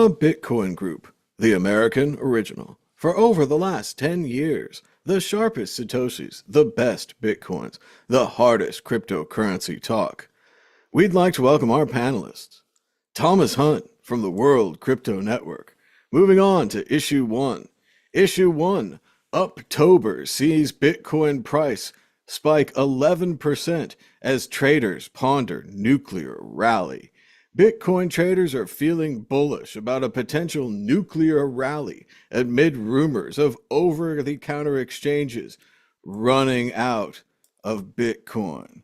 The Bitcoin Group, the American original. For over the last 10 years, the sharpest Satoshis, the best Bitcoins, the hardest cryptocurrency talk. We'd like to welcome our panelists. Thomas Hunt from the World Crypto Network. Moving on to Issue 1. Issue 1. Uptober sees Bitcoin price spike 11% as traders ponder nuclear rally. Bitcoin traders are feeling bullish about a potential nuclear rally amid rumors of over-the-counter exchanges running out of Bitcoin.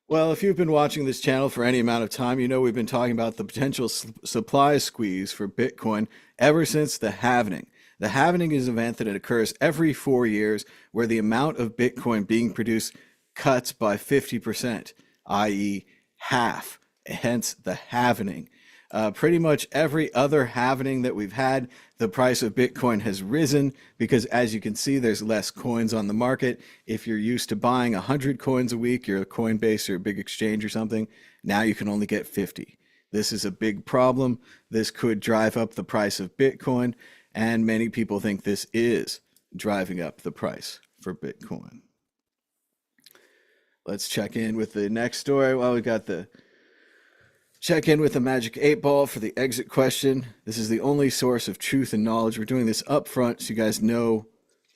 Well, if you've been watching this channel for any amount of time, you know we've been talking about the potential supply squeeze for Bitcoin ever since the halvening. The halvening is an event that occurs every 4 years where the amount of Bitcoin being produced cuts by 50%, i.e. half. Hence the halvening. Pretty much every other halvening that we've had, the price of Bitcoin has risen because, as you can see, there's less coins on the market. If you're used to buying 100 coins a week, you're a Coinbase or a big exchange or something, now you can only get 50. This is a big problem. This could drive up the price of Bitcoin, and many people think this is driving up the price for Bitcoin. Let's check in with the next story. Well, we got the check in with the Magic 8 Ball for the exit question. This is the only source of truth and knowledge. We're doing this up front so you guys know,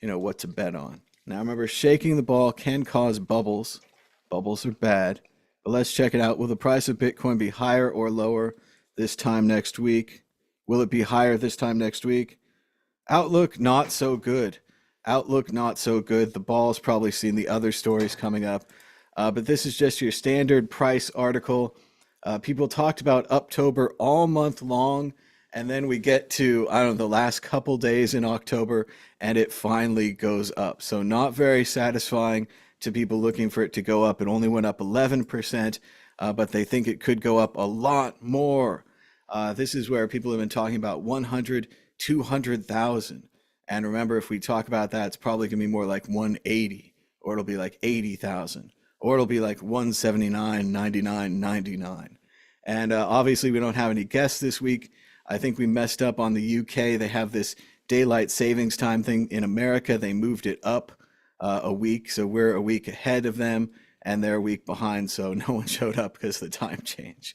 what to bet on. Now remember, shaking the ball can cause bubbles. Bubbles are bad. But let's check it out. Will the price of Bitcoin be higher or lower this time next week? Will it be higher this time next week? Outlook, not so good. Outlook, not so good. The ball's probably seen the other stories coming up. But this is just your standard price article. People talked about Uptober all month long, and then we get to, the last couple days in October, and it finally goes up. So not very satisfying to people looking for it to go up. It only went up 11%, but they think it could go up a lot more. This is where people have been talking about 100, 200,000. And remember, if we talk about that, it's probably going to be more like 180, or it'll be like 80,000. Or it'll be like 179, 99, 99. And obviously, we don't have any guests this week. I think we messed up on the UK. They have this daylight savings time thing in America. They moved it up a week. So we're a week ahead of them, and they're a week behind. So no one showed up because of the time change.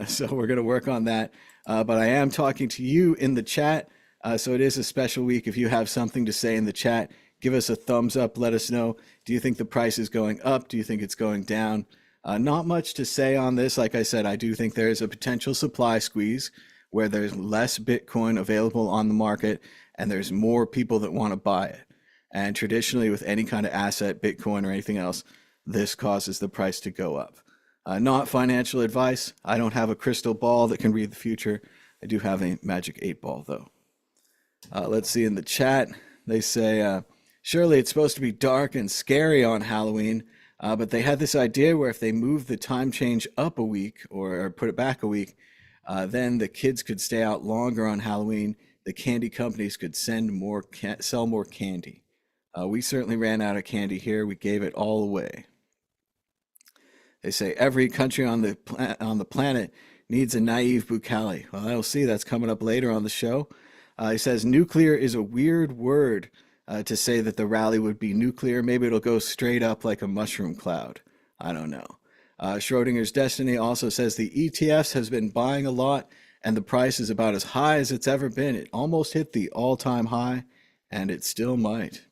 So we're going to work on that. But I am talking to you in the chat. So it is a special week. If you have something to say in the chat, give us a thumbs up. Let us know. Do you think the price is going up? Do you think it's going down? Not much to say on this. Like I said, I do think there is a potential supply squeeze where there's less Bitcoin available on the market and there's more people that want to buy it. And traditionally, with any kind of asset, Bitcoin or anything else, this causes the price to go up. Not financial advice. I don't have a crystal ball that can read the future. I do have a Magic 8 Ball, though. Let's see in the chat. They say, surely it's supposed to be dark and scary on Halloween, but they had this idea where if they move the time change up a week or put it back a week, then the kids could stay out longer on Halloween. The candy companies could sell more candy. We certainly ran out of candy here. We gave it all away. They say every country on the planet needs a naive Bukali. Well, I'll see. That's coming up later on the show. He says nuclear is a weird word to say that the rally would be nuclear. Maybe it'll go straight up like a mushroom cloud. I don't know. Schrodinger's Destiny also says the ETFs has been buying a lot and the price is about as high as it's ever been. It almost hit the all-time high and it still might.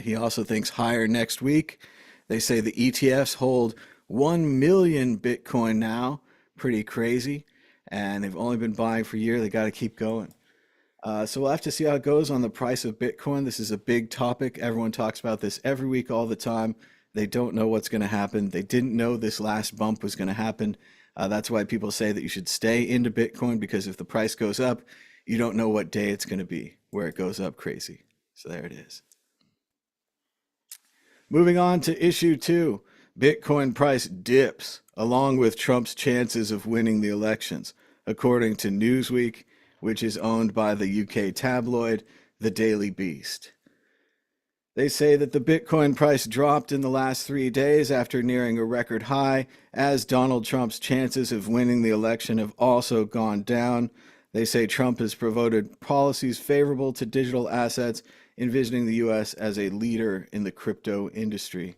He also thinks higher next week. They say the ETFs hold 1 million Bitcoin now. Pretty crazy. And they've only been buying for a year. They got to keep going. So we'll have to see how it goes on the price of Bitcoin. This is a big topic. Everyone talks about this every week, all the time. They don't know what's going to happen. They didn't know this last bump was going to happen. That's why people say that you should stay into Bitcoin, because if the price goes up, you don't know what day it's going to be where it goes up crazy. So there it is. Moving on to issue 2. Bitcoin price dips along with Trump's chances of winning the elections, according to Newsweek, which is owned by the UK tabloid, The Daily Beast. They say that the Bitcoin price dropped in the last 3 days after nearing a record high, as Donald Trump's chances of winning the election have also gone down. They say Trump has promoted policies favorable to digital assets, envisioning the U.S. as a leader in the crypto industry.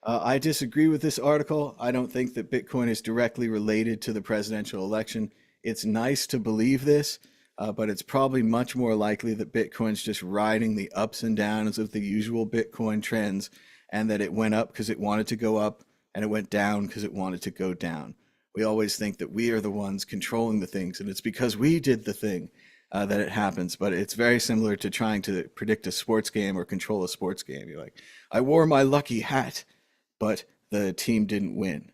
I disagree with this article. I don't think that Bitcoin is directly related to the presidential election. It's nice to believe this, but it's probably much more likely that Bitcoin's just riding the ups and downs of the usual Bitcoin trends, and that it went up because it wanted to go up and it went down because it wanted to go down. We always think that we are the ones controlling the things, and it's because we did the thing that it happens. But it's very similar to trying to predict a sports game or control a sports game. You're like, I wore my lucky hat, but the team didn't win.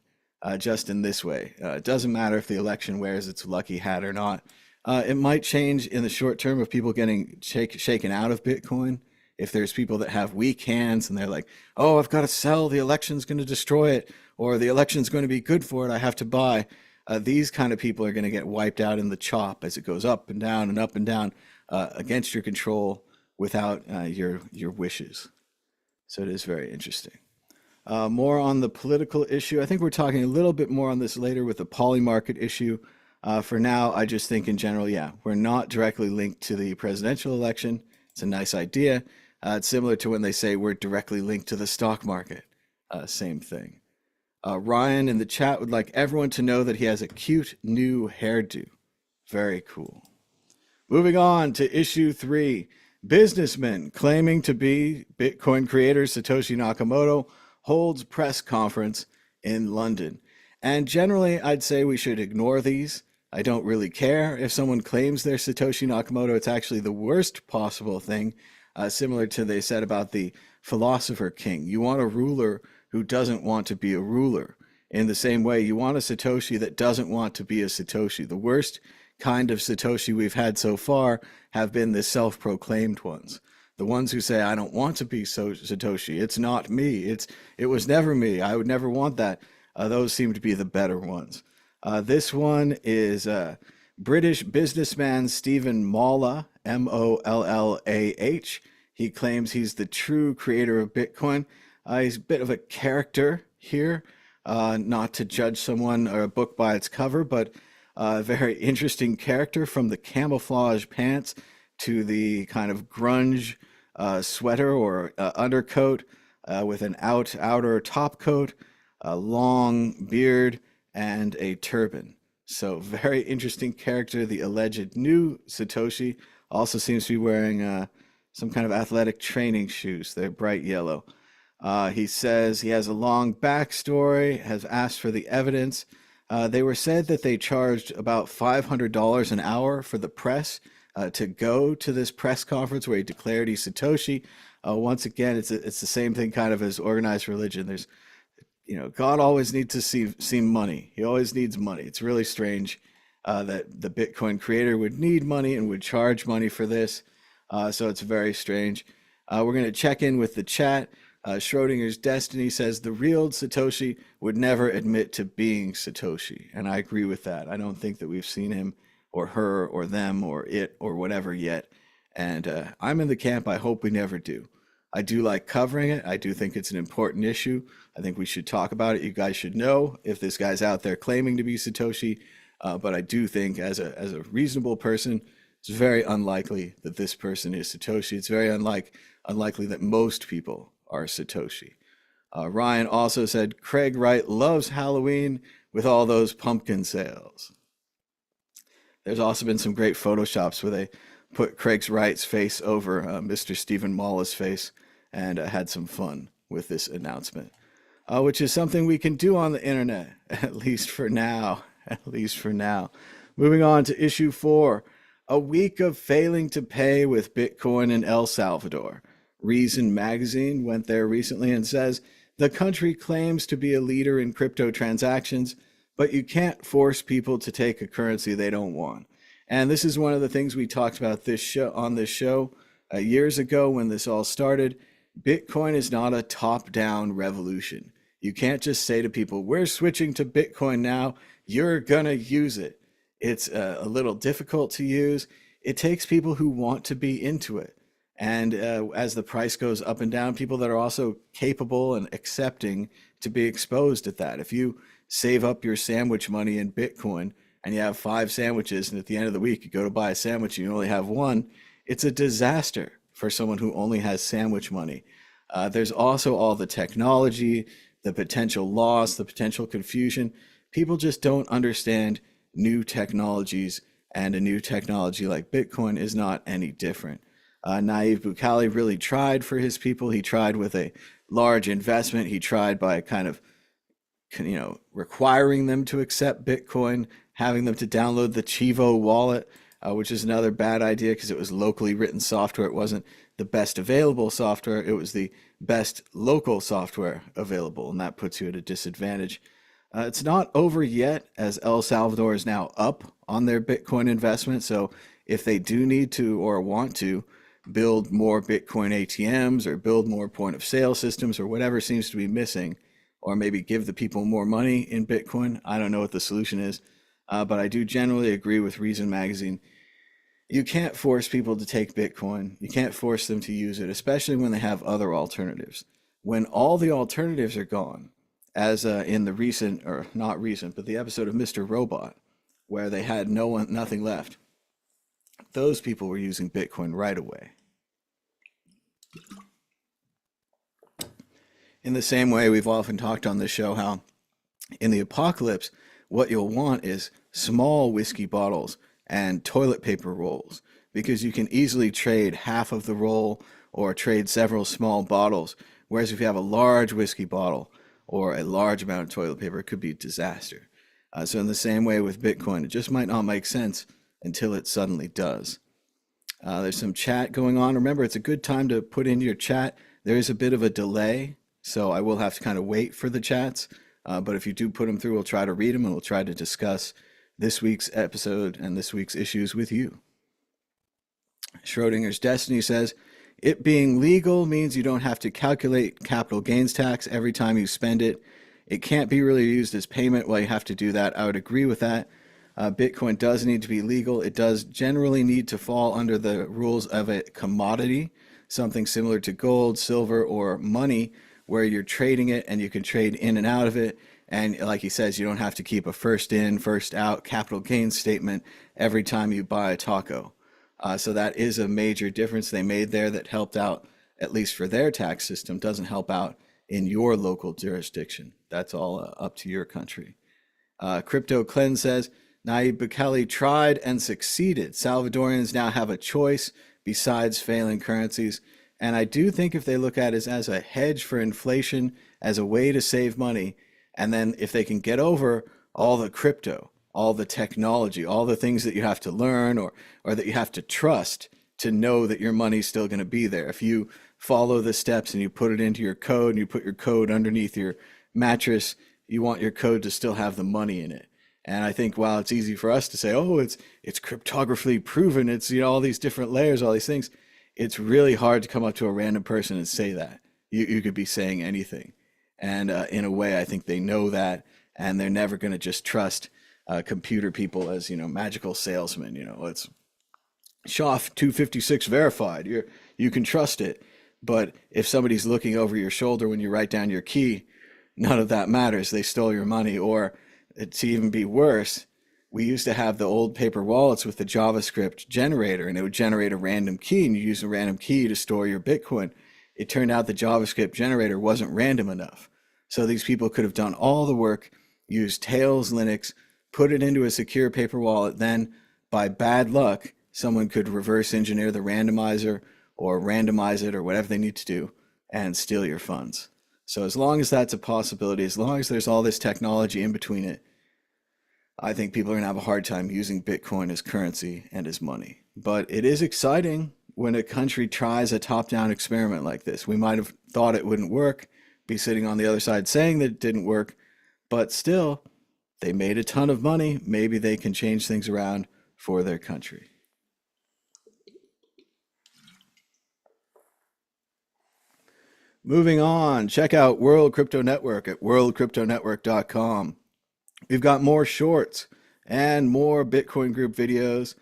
Just in this way, it doesn't matter if the election wears its lucky hat or not. It might change in the short term of people getting shaken out of Bitcoin. If there's people that have weak hands and they're like, oh, I've got to sell, the election's going to destroy it, or the election's going to be good for it, I have to buy. These kind of people are going to get wiped out in the chop as it goes up and down against your control without your wishes. So it is very interesting. More on the political issue. I think we're talking a little bit more on this later with the Polymarket issue. For now, I just think in general, yeah, we're not directly linked to the presidential election. It's a nice idea. It's similar to when they say we're directly linked to the stock market. Same thing. Ryan in the chat would like everyone to know that he has a cute new hairdo. Very cool. Moving on to issue 3. Businessman claiming to be Bitcoin creator Satoshi Nakamoto holds press conference in London. And generally, I'd say we should ignore these. I don't really care if someone claims they're Satoshi Nakamoto. It's actually the worst possible thing, similar to they said about the philosopher king. You want a ruler who doesn't want to be a ruler. In the same way, you want a Satoshi that doesn't want to be a Satoshi. The worst kind of Satoshi we've had so far have been the self-proclaimed ones. The ones who say, I don't want to be Satoshi. It's not me. It was never me. I would never want that. Those seem to be the better ones. This one is British businessman Stephen Molla, Mollah. He claims he's the true creator of Bitcoin. He's a bit of a character here, not to judge someone or a book by its cover, but a very interesting character, from the camouflage pants to the kind of grunge sweater or undercoat with an outer top coat, a long beard, and a turban. So very interesting character. The alleged new Satoshi also seems to be wearing some kind of athletic training shoes. They're bright yellow. He says he has a long backstory, has asked for the evidence. They were said that they charged about $500 an hour for the press to go to this press conference where he declared he's Satoshi. Once again, it's the same thing kind of as organized religion. There's, God always needs to see money. He always needs money. It's really strange that the Bitcoin creator would need money and would charge money for this. So it's very strange. We're going to check in with the chat. Schrodinger's Destiny says the real Satoshi would never admit to being Satoshi. And I agree with that. I don't think that we've seen him or her or them or it or whatever yet. And I'm in the camp, I hope we never do. I do like covering it. I do think it's an important issue. I think we should talk about it. You guys should know if this guy's out there claiming to be Satoshi. But I do think as a reasonable person, it's very unlikely that this person is Satoshi. It's very unlikely that most people are Satoshi. Ryan also said Craig Wright loves Halloween with all those pumpkin sales. There's also been some great photoshops where they put Craig Wright's face over Mr. Stephen Mollah's face and had some fun with this announcement, which is something we can do on the internet, at least for now. At least for now. Moving on to issue 4, a week of failing to pay with Bitcoin in El Salvador. Reason magazine went there recently and says the country claims to be a leader in crypto transactions, but you can't force people to take a currency they don't want. And this is one of the things we talked about on this show years ago when this all started. Bitcoin is not a top-down revolution. You can't just say to people, we're switching to Bitcoin now, you're gonna use it. It's a little difficult to use. It takes people who want to be into it. And as the price goes up and down, people that are also capable and accepting to be exposed at that. If you save up your sandwich money in Bitcoin, and you have 5 sandwiches, and at the end of the week you go to buy a sandwich and you only have one, it's a disaster for someone who only has sandwich money. There's also all the technology, the potential loss, the potential confusion. People just don't understand new technologies, and a new technology like Bitcoin is not any different. Naive Bukali really tried for his people. He tried with a large investment. He tried by kind of, requiring them to accept Bitcoin, having them to download the Chivo wallet, which is another bad idea because it was locally written software. It wasn't the best available software. It was the best local software available, and that puts you at a disadvantage. It's not over yet, as El Salvador is now up on their Bitcoin investment. So if they do need to or want to build more Bitcoin ATMs or build more point of sale systems or whatever seems to be missing, or maybe give the people more money in Bitcoin, I don't know what the solution is. But I do generally agree with Reason Magazine. You can't force people to take Bitcoin. You can't force them to use it, especially when they have other alternatives. When all the alternatives are gone, as in the recent, or not recent, but the episode of Mr. Robot, where they had nothing left, those people were using Bitcoin right away. In the same way, we've often talked on this show how in the apocalypse, what you'll want is small whiskey bottles and toilet paper rolls, because you can easily trade half of the roll or trade several small bottles. Whereas if you have a large whiskey bottle or a large amount of toilet paper, it could be a disaster. So in the same way with Bitcoin, it just might not make sense until it suddenly does. There's some chat going on. Remember, it's a good time to put in your chat. There is a bit of a delay, so I will have to kind of wait for the chats. But if you do put them through, we'll try to read them, and we'll try to discuss this week's episode and this week's issues with you. Schrodinger's Destiny says, it being legal means you don't have to calculate capital gains tax every time you spend it. It can't be really used as payment while you have to do that. I would agree with that. Bitcoin does need to be legal. It does generally need to fall under the rules of a commodity, something similar to gold, silver, or money, where you're trading it and you can trade in and out of it. And like he says, you don't have to keep a first in, first out capital gains statement every time you buy a taco. So that is a major difference they made there that helped out, at least for their tax system, doesn't help out in your local jurisdiction. That's all up to your country. Crypto Cleanse says, Nayib Bukele tried and succeeded. Salvadorians now have a choice besides failing currencies. And I do think if they look at it as a hedge for inflation, as a way to save money, and then if they can get over all the crypto, all the technology, all the things that you have to learn or that you have to trust to know that your money's still going to be there. If you follow the steps and you put it into your code and you put your code underneath your mattress, you want your code to still have the money in it. And I think while it's easy for us to say, oh, it's cryptographically proven, it's all these different layers, all these things, it's really hard to come up to a random person and say that. You could be saying anything. And in a way, I think they know that, and they're never going to just trust computer people as, magical salesmen. It's SHA 256 verified. You can trust it. But if somebody's looking over your shoulder when you write down your key, none of that matters. They stole your money. Or to even be worse, we used to have the old paper wallets with the JavaScript generator, and it would generate a random key, and you use a random key to store your Bitcoin. It turned out the JavaScript generator wasn't random enough. So these people could have done all the work, used Tails Linux, put it into a secure paper wallet, then by bad luck, someone could reverse engineer the randomizer or randomize it or whatever they need to do and steal your funds. So as long as that's a possibility, as long as there's all this technology in between it, I think people are going to have a hard time using Bitcoin as currency and as money. But it is exciting when a country tries a top-down experiment like this. We might have thought it wouldn't work, be sitting on the other side saying that it didn't work, but still, they made a ton of money. Maybe they can change things around for their country. Moving on, check out World Crypto Network at worldcryptonetwork.com. We've got more shorts and more Bitcoin group videos.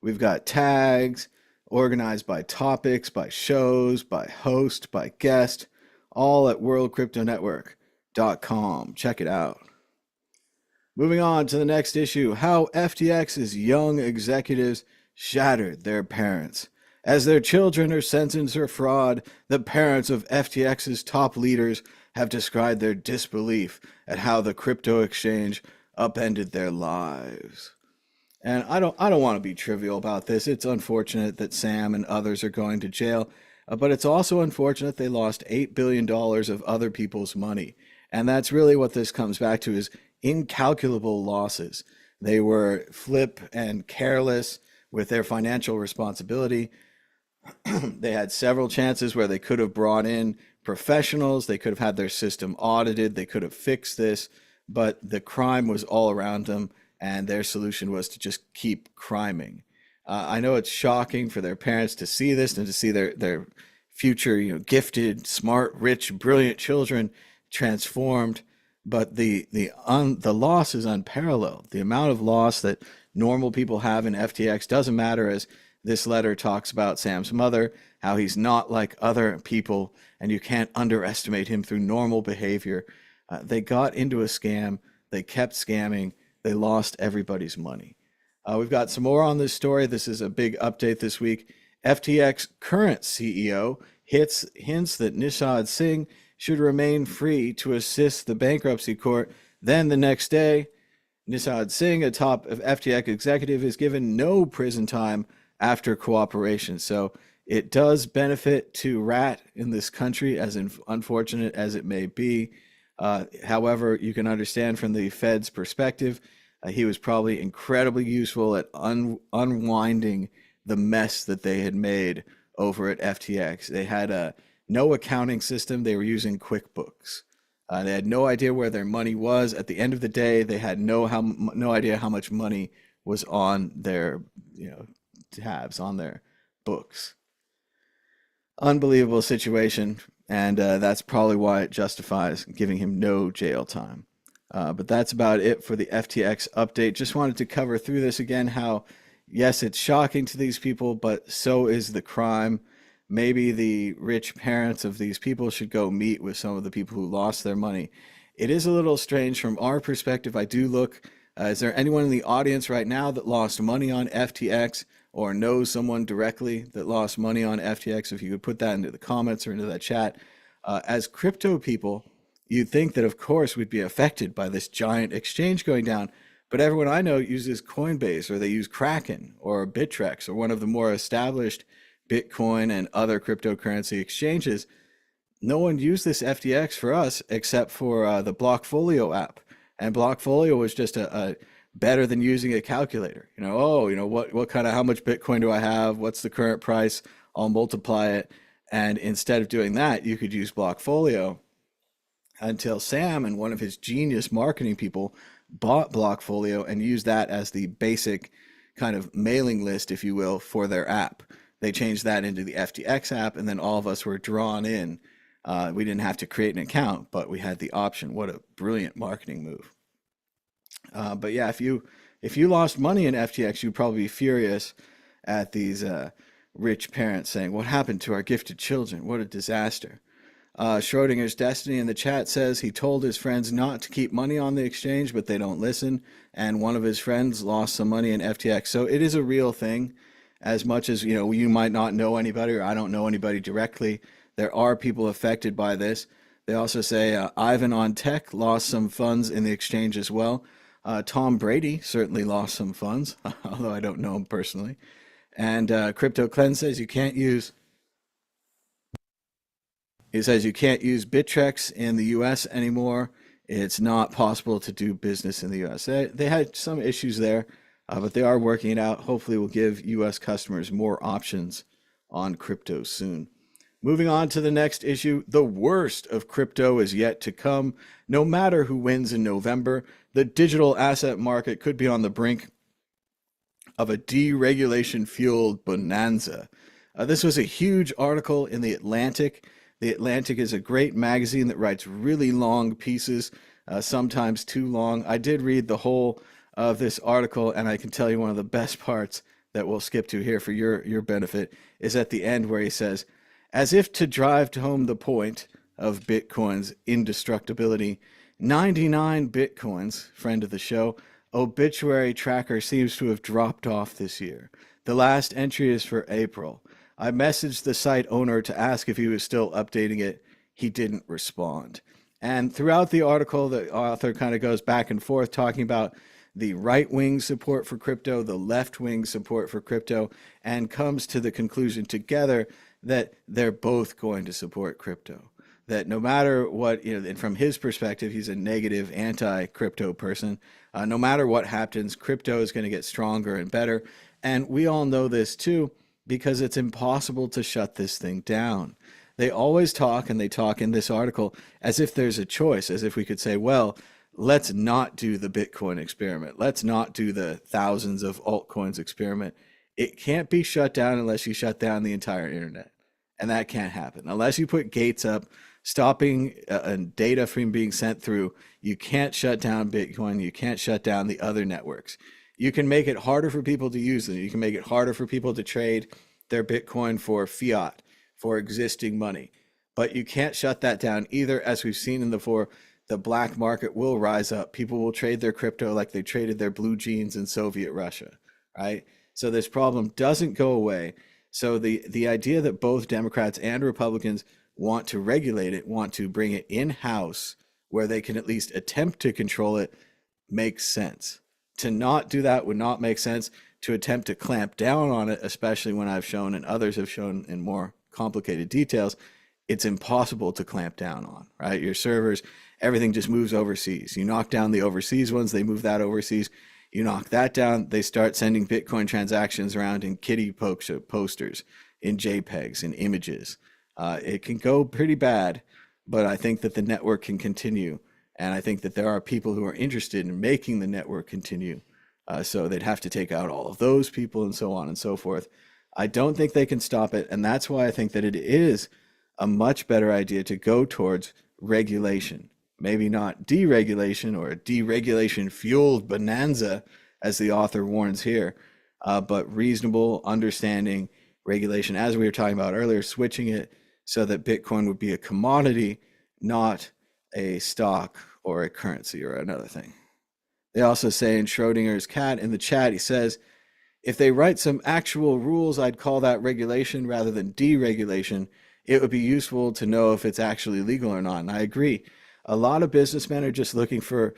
We've got tags organized by topics, by shows, by host, by guest, all at worldcryptonetwork.com. Check it out. Moving on to the next issue, how FTX's young executives shattered their parents. As their children are sentenced for fraud, the parents of FTX's top leaders have described their disbelief at how the crypto exchange upended their lives. And I don't want to be trivial about this. It's unfortunate that Sam and others are going to jail, but it's also unfortunate they lost $8 billion of other people's money. And that's really what this comes back to is incalculable losses. They were flip and careless with their financial responsibility. They had several chances where they could have brought in professionals, they could have had their system audited, they could have fixed this, but the crime was all around them, and their solution was to just keep criming. I know it's shocking for their parents to see this and to see their future, gifted, smart, rich, brilliant children transformed, but the loss is unparalleled. The amount of loss that normal people have in FTX doesn't matter, as this letter talks about Sam's mother, how he's not like other people, and you can't underestimate him through normal behavior. They got into a scam, they kept scamming, they lost everybody's money. We've got some more on this story. This is a big update this week. FTX current CEO hints that Nishad Singh should remain free to assist the bankruptcy court. Then the next day, Nishad Singh, a top FTX executive, is given no prison time after cooperation. So it does benefit to Rat in this country, as unfortunate as it may be. However, you can understand from the Fed's perspective, he was probably incredibly useful at unwinding the mess that they had made over at FTX. They had no accounting system. They were using QuickBooks. They had no idea where their money was. At the end of the day, they had no idea how much money was on their tabs, on their books. Unbelievable situation, and that's probably why it justifies giving him no jail time. But that's about it for the FTX update. Just wanted to cover through this again, how, yes, it's shocking to these people, but so is the crime. Maybe the rich parents of these people should go meet with some of the people who lost their money. It is a little strange from our perspective. I do look, is there anyone in the audience right now that lost money on FTX or knows someone directly that lost money on FTX? If you could put that into the comments or into that chat. As crypto people, you'd think that, of course, we'd be affected by this giant exchange going down. But everyone I know uses Coinbase, or they use Kraken or Bittrex, or one of the more established Bitcoin and other cryptocurrency exchanges. No one used this FTX for us except for the Blockfolio app. And Blockfolio was just a better than using a calculator. What kind of, how much Bitcoin do I have? What's the current price? I'll multiply it. And instead of doing that, you could use Blockfolio, until Sam and one of his genius marketing people bought Blockfolio and used that as the basic kind of mailing list, if you will, for their app. They changed that into the FTX app, and then all of us were drawn in. We didn't have to create an account, but we had the option. What a brilliant marketing move. But yeah, if you lost money in FTX, you'd probably be furious at these rich parents saying, "What happened to our gifted children? What a disaster." Schrodinger's Destiny in the chat says he told his friends not to keep money on the exchange, but they don't listen. And one of his friends lost some money in FTX. So it is a real thing. As much as, you might not know anybody, or I don't know anybody directly, there are people affected by this. They also say Ivan on Tech lost some funds in the exchange as well. Tom Brady certainly lost some funds, although I don't know him personally. And Crypto Cleanse says he says you can't use Bittrex in the US anymore. It's not possible to do business in the US. They had some issues there, but they are working it out. Hopefully we'll give US customers more options on crypto soon. Moving on to the next issue, the worst of crypto is yet to come. No matter who wins in November, the digital asset market could be on the brink of a deregulation-fueled bonanza. This was a huge article in The Atlantic. The Atlantic is a great magazine that writes really long pieces, sometimes too long. I did read the whole of this article, and I can tell you one of the best parts that we'll skip to here for your benefit is at the end, where he says, as if to drive home the point of Bitcoin's indestructibility, 99 Bitcoins, friend of the show. Obituary tracker seems to have dropped off this year. The last entry is for April. I messaged the site owner to ask if he was still updating it. He didn't respond. And throughout the article, the author kind of goes back and forth talking about the right wing support for crypto, the left wing support for crypto, and comes to the conclusion together that they're both going to support crypto. That no matter what, and from his perspective, he's a negative anti crypto person. No matter what happens, crypto is going to get stronger and better. And we all know this too, because it's impossible to shut this thing down. They always talk, and they talk in this article as if there's a choice, as if we could say, well, let's not do the Bitcoin experiment. Let's not do the thousands of altcoins experiment. It can't be shut down unless you shut down the entire internet. And that can't happen. Unless you put gates up, stopping data from being sent through, you can't shut down Bitcoin. You can't shut down the other networks. You can make it harder for people to use them. You can make it harder for people to trade their Bitcoin for fiat, for existing money. But you can't shut that down either. As we've seen in the black market will rise up. People will trade their crypto like they traded their blue jeans in Soviet Russia, right? So this problem doesn't go away. So the idea that both Democrats and Republicans want to regulate it, want to bring it in-house where they can at least attempt to control it, makes sense. To not do that would not make sense. To attempt to clamp down on it, especially when I've shown and others have shown in more complicated details, it's impossible to clamp down on, right? Your servers, everything just moves overseas. You knock down the overseas ones, they move that overseas. You knock that down, they start sending Bitcoin transactions around in kitty posters, in JPEGs, in images. It can go pretty bad, but I think that the network can continue. And I think that there are people who are interested in making the network continue. So they'd have to take out all of those people and so on and so forth. I don't think they can stop it. And that's why I think that it is a much better idea to go towards regulation. Maybe not deregulation or a deregulation fueled bonanza, as the author warns here, but reasonable, understanding regulation, as we were talking about earlier, switching it so that Bitcoin would be a commodity, not a stock or a currency or another thing. They also say in Schrodinger's cat in the chat, he says, if they write some actual rules, I'd call that regulation rather than deregulation. It would be useful to know if it's actually legal or not. And I agree. A lot of businessmen are just looking for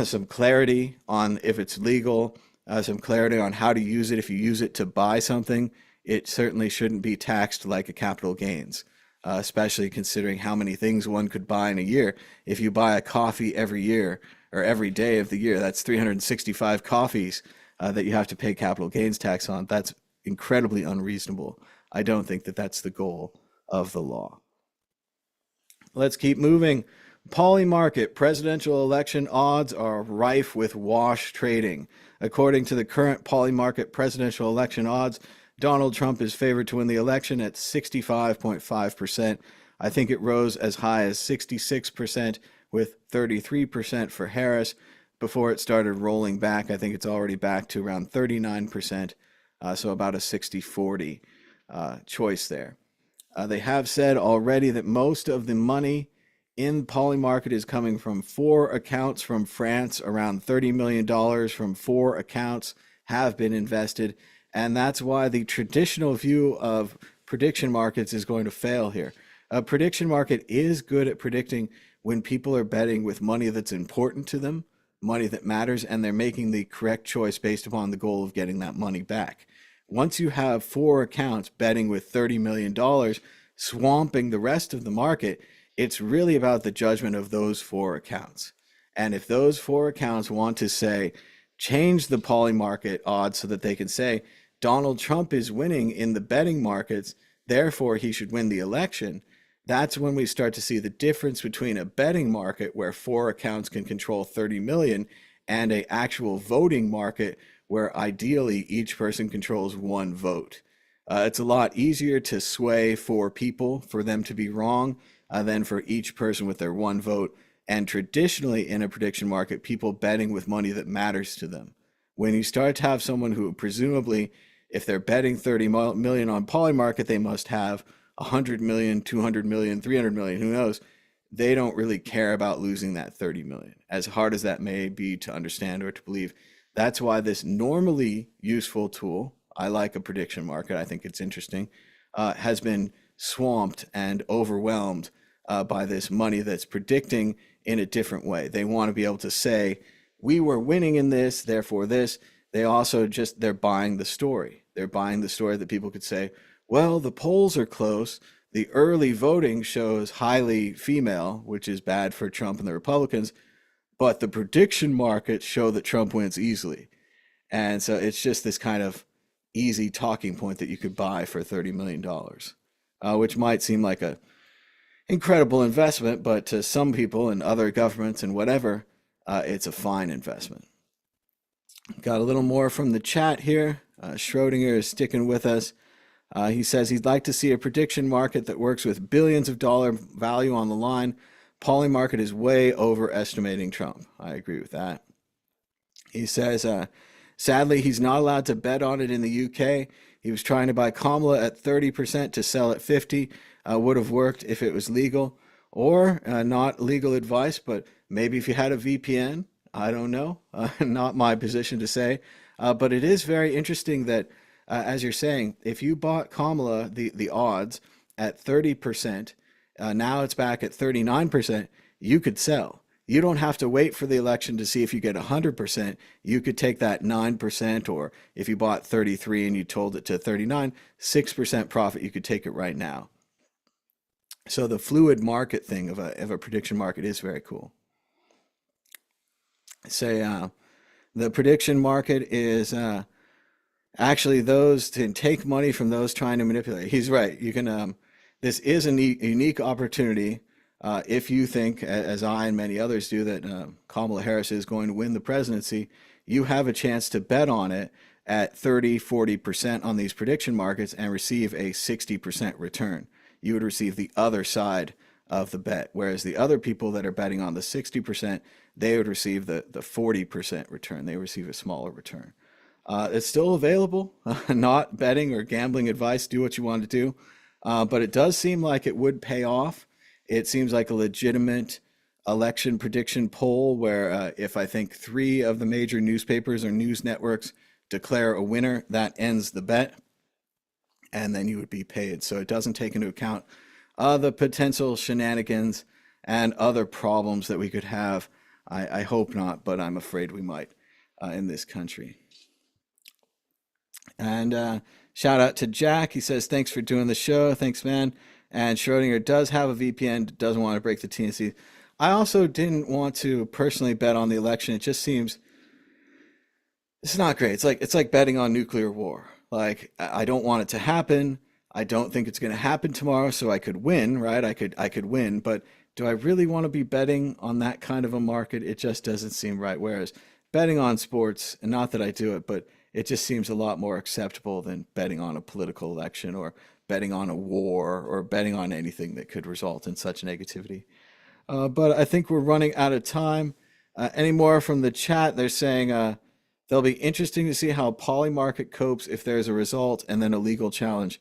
some clarity on if it's legal, some clarity on how to use it. If you use it to buy something, it certainly shouldn't be taxed like a capital gains, especially considering how many things one could buy in a year. If you buy a coffee every year or every day of the year, that's 365 coffees that you have to pay capital gains tax on. That's incredibly unreasonable. I don't think that that's the goal of the law. Let's keep moving. Polymarket presidential election odds are rife with wash trading. According to the current Polymarket presidential election odds, Donald Trump is favored to win the election at 65.5%. I think it rose as high as 66%, with 33% for Harris before it started rolling back. I think it's already back to around 39%, so about a 60-40 choice there. They have said already that most of the money in Polymarket is coming from 4 accounts from France. Around $30 million from 4 accounts have been invested. And that's why the traditional view of prediction markets is going to fail here. A prediction market is good at predicting when people are betting with money that's important to them, money that matters, and they're making the correct choice based upon the goal of getting that money back. Once you have 4 accounts betting with $30 million, swamping the rest of the market, it's really about the judgment of those 4 accounts. And if those 4 accounts want to say, change the Polymarket odds so that they can say, Donald Trump is winning in the betting markets, therefore he should win the election, that's when we start to see the difference between a betting market where 4 accounts can control 30 million and an actual voting market where ideally each person controls 1 vote. It's a lot easier to sway 4 people for them to be wrong than for each person with their 1 vote. And traditionally in a prediction market, people betting with money that matters to them. When you start to have someone who presumably, if they're betting 30 million on Polymarket, they must have 100 million, 200 million, 300 million, who knows? they don't really care about losing that 30 million, as hard as that may be to understand or to believe. That's why this normally useful tool, I like a prediction market, I think it's interesting, has been swamped and overwhelmed by this money that's predicting in a different way. They want to be able to say, we were winning in this, therefore this. They also just, they're buying the story. They're buying the story that people could say, well, the polls are close. The early voting shows highly female, which is bad for Trump and the Republicans, but the prediction markets show that Trump wins easily. And so it's just this kind of easy talking point that you could buy for $30 million, which might seem like a incredible investment, but to some people and other governments and whatever, it's a fine investment. Got a little more from the chat here. Schrodinger is sticking with us. He says he'd like to see a prediction market that works with billions of dollar value on the line. Polymarket is way overestimating Trump. I agree with that. He says, sadly, he's not allowed to bet on it in the UK. He was trying to buy Kamala at 30% to sell at 50. Would have worked if it was legal, or not legal advice, but maybe if you had a VPN. I don't know. Not my position to say. But it is very interesting that, as you're saying, if you bought Kamala, the odds at 30%, now it's back at 39%, you could sell. You don't have to wait for the election to see if you get 100%. You could take that 9%, or if you bought 33 and you told it to 39, 6% profit, you could take it right now. So the fluid market thing of a prediction market is very cool. Say the prediction market is actually those to take money from those trying to manipulate. He's right. You can. This is a unique opportunity if you think, as I and many others do, that Kamala Harris is going to win the presidency. You have a chance to bet on it at 30, 40% on these prediction markets and receive a 60% return. You would receive the other side of the bet, whereas the other people that are betting on the 60%, they would receive the 40% return. They receive a smaller return. It's still available, not betting or gambling advice. Do what you want to do. But it does seem like it would pay off. It seems like a legitimate election prediction poll where if I think 3 of the major newspapers or news networks declare a winner, that ends the bet, and then you would be paid. So it doesn't take into account the potential shenanigans and other problems that we could have. I hope not, but I'm afraid we might in this country. And shout out to Jack. He says, thanks for doing the show. Thanks, man. And Schrodinger does have a VPN, doesn't want to break the TNC. I also didn't want to personally bet on the election. It just seems it's not great. It's like betting on nuclear war. Like, I don't want it to happen. I don't think it's going to happen tomorrow, so I could win, right? I could win, but do I really want to be betting on that kind of a market? It just doesn't seem right. Whereas betting on sports, and not that I do it, but it just seems a lot more acceptable than betting on a political election or betting on a war or betting on anything that could result in such negativity. But I think we're running out of time. Any more from the chat? They're saying they'll be interesting to see how Polymarket copes if there's a result and then a legal challenge.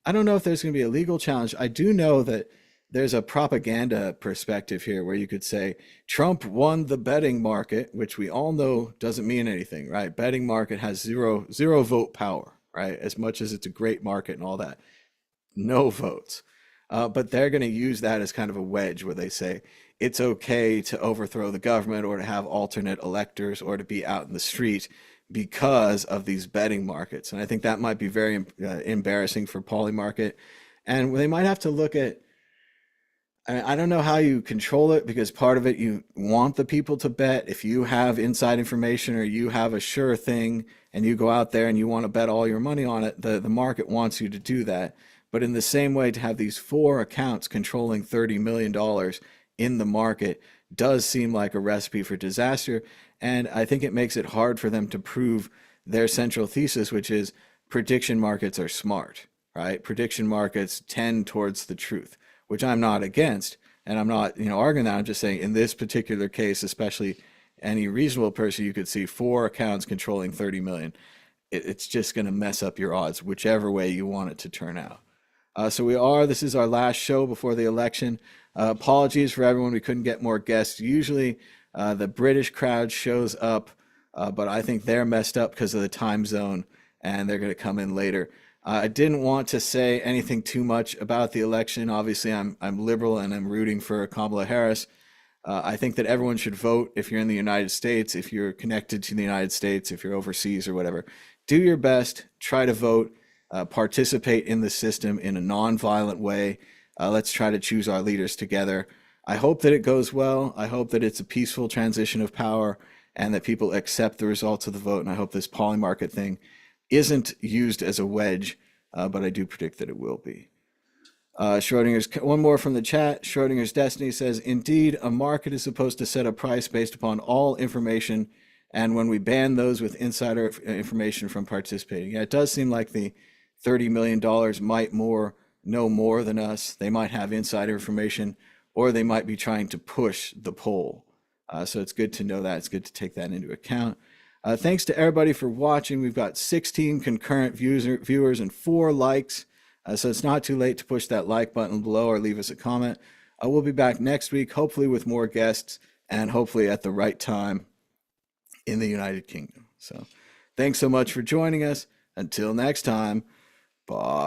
I don't know if there's going to be a legal challenge. I do know that there's a propaganda perspective here where you could say Trump won the betting market, which we all know doesn't mean anything, right? Betting market has zero vote power, right? As much as it's a great market and all that, no votes. But they're going to use that as kind of a wedge where they say it's okay to overthrow the government or to have alternate electors or to be out in the street because of these betting markets. And I think that might be very embarrassing for Polymarket. And they might have to look at, I don't know how you control it, because part of it, you want the people to bet. If you have inside information or you have a sure thing and you go out there and you want to bet all your money on it, the market wants you to do that. But in the same way, to have these 4 accounts controlling $30 million in the market does seem like a recipe for disaster. And I think it makes it hard for them to prove their central thesis, which is prediction markets are smart, right? Prediction markets tend towards the truth, which I'm not against. And I'm not, arguing that. I'm just saying in this particular case, especially any reasonable person, you could see 4 accounts controlling 30 million. It's just going to mess up your odds, whichever way you want it to turn out. This is our last show before the election. Apologies for everyone. We couldn't get more guests. Usually the British crowd shows up, but I think they're messed up because of the time zone and they're going to come in later. I didn't want to say anything too much about the election. Obviously, I'm liberal and I'm rooting for Kamala Harris. I think that everyone should vote if you're in the United States, if you're connected to the United States, if you're overseas or whatever. Do your best, try to vote, participate in the system in a non-violent way. Let's try to choose our leaders together. I hope that it goes well. I hope that it's a peaceful transition of power and that people accept the results of the vote. And I hope this Polymarket thing isn't used as a wedge, but I do predict that it will be. Schrodinger's, one more from the chat. Schrodinger's Destiny says, indeed, a market is supposed to set a price based upon all information. And when we ban those with insider information from participating, yeah, it does seem like the $30 million might know more than us. They might have insider information, or they might be trying to push the poll. So it's good to know that. It's good to take that into account. Thanks to everybody for watching. We've got 16 concurrent viewers and 4 likes. So it's not too late to push that like button below or leave us a comment. We'll be back next week, hopefully with more guests and hopefully at the right time in the United Kingdom. So thanks so much for joining us. Until next time, bye.